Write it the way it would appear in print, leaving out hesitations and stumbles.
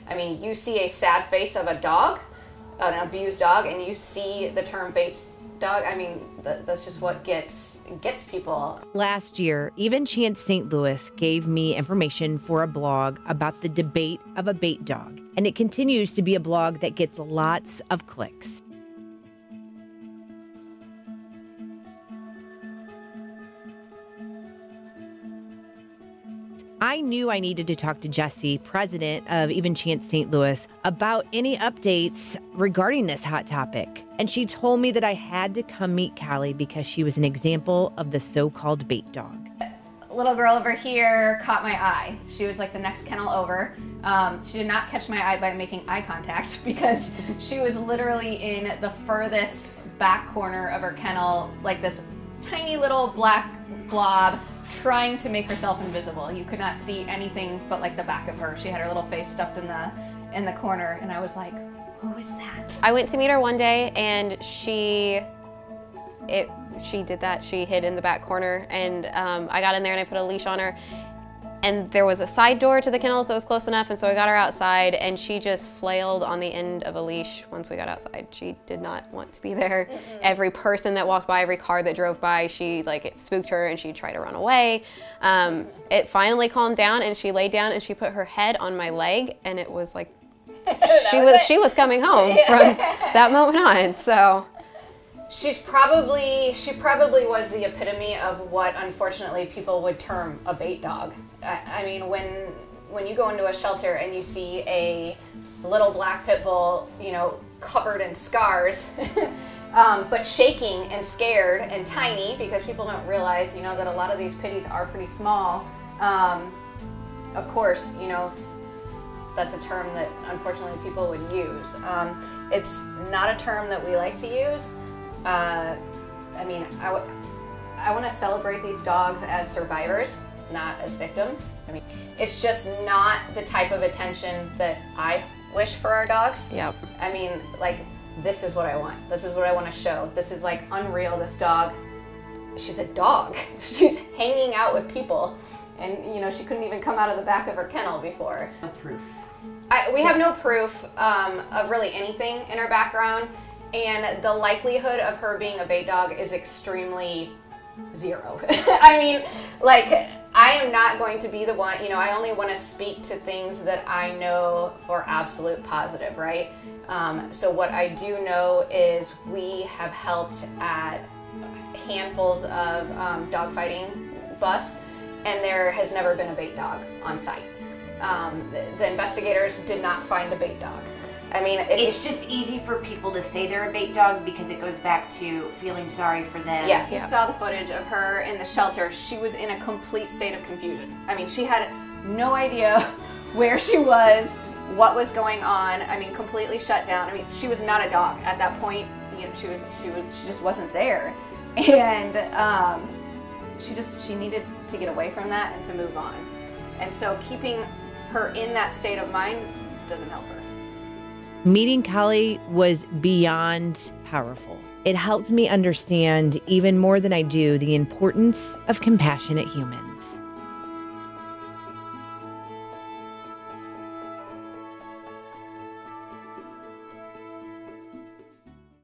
I mean, you see a sad face of a dog, an abused dog, and you see the term bait dog. I mean, that's just what gets people. Last year, Even Chance St. Louis gave me information for a blog about the debate of a bait dog, and it continues to be a blog that gets lots of clicks. I knew I needed to talk to Jessie, president of Even Chance St. Louis, about any updates regarding this hot topic. And she told me that I had to come meet Callie because she was an example of the so-called bait dog. Little girl over here caught my eye. She was like the next kennel over. She did not catch my eye by making eye contact because she was literally in the furthest back corner of her kennel, like this tiny little black blob, trying to make herself invisible. You could not see anything but like the back of her. She had her little face stuffed in the corner, and I was like, who is that? I went to meet her one day, and she did that. She hid in the back corner, and I got in there and I put a leash on her, and there was a side door to the kennels that was close enough, and so I got her outside, and she just flailed on the end of a leash once we got outside. She did not want to be there. Every person that walked by, every car that drove by, it spooked her, and she tried to run away. It finally calmed down, and she laid down and she put her head on my leg, and it was like she was coming home from that moment on. So she probably was the epitome of what unfortunately people would term a bait dog. I mean, when you go into a shelter and you see a little black pit bull, you know, covered in scars, but shaking and scared and tiny, because people don't realize, you know, that a lot of these pitties are pretty small. Of course, you know, that's a term that unfortunately people would use. It's not a term that we like to use. I mean, I want to celebrate these dogs as survivors, not as victims. I mean, it's just not the type of attention that I wish for our dogs. Yep. I mean, like, this is what I want. This is what I want to show. This is like unreal. This dog, she's a dog. She's hanging out with people. And, you know, she couldn't even come out of the back of her kennel before. No proof. We have no proof of really anything in her background. And the likelihood of her being a bait dog is extremely zero. I mean, like, I am not going to be the one, you know, I only want to speak to things that I know for absolute positive, right? So what I do know is we have helped at handfuls of dogfighting busts, and there has never been a bait dog on site. The investigators did not find a bait dog. I mean, it's just easy for people to say they're a bait dog because it goes back to feeling sorry for them. Yes, you saw the footage of her in the shelter. She was in a complete state of confusion. I mean, she had no idea where she was, what was going on. I mean, completely shut down. I mean, she was not a dog at that point. You know, she just wasn't there, and she needed to get away from that and to move on. And so keeping her in that state of mind doesn't help her. Meeting Callie was beyond powerful. It helped me understand even more than I do the importance of compassionate humans.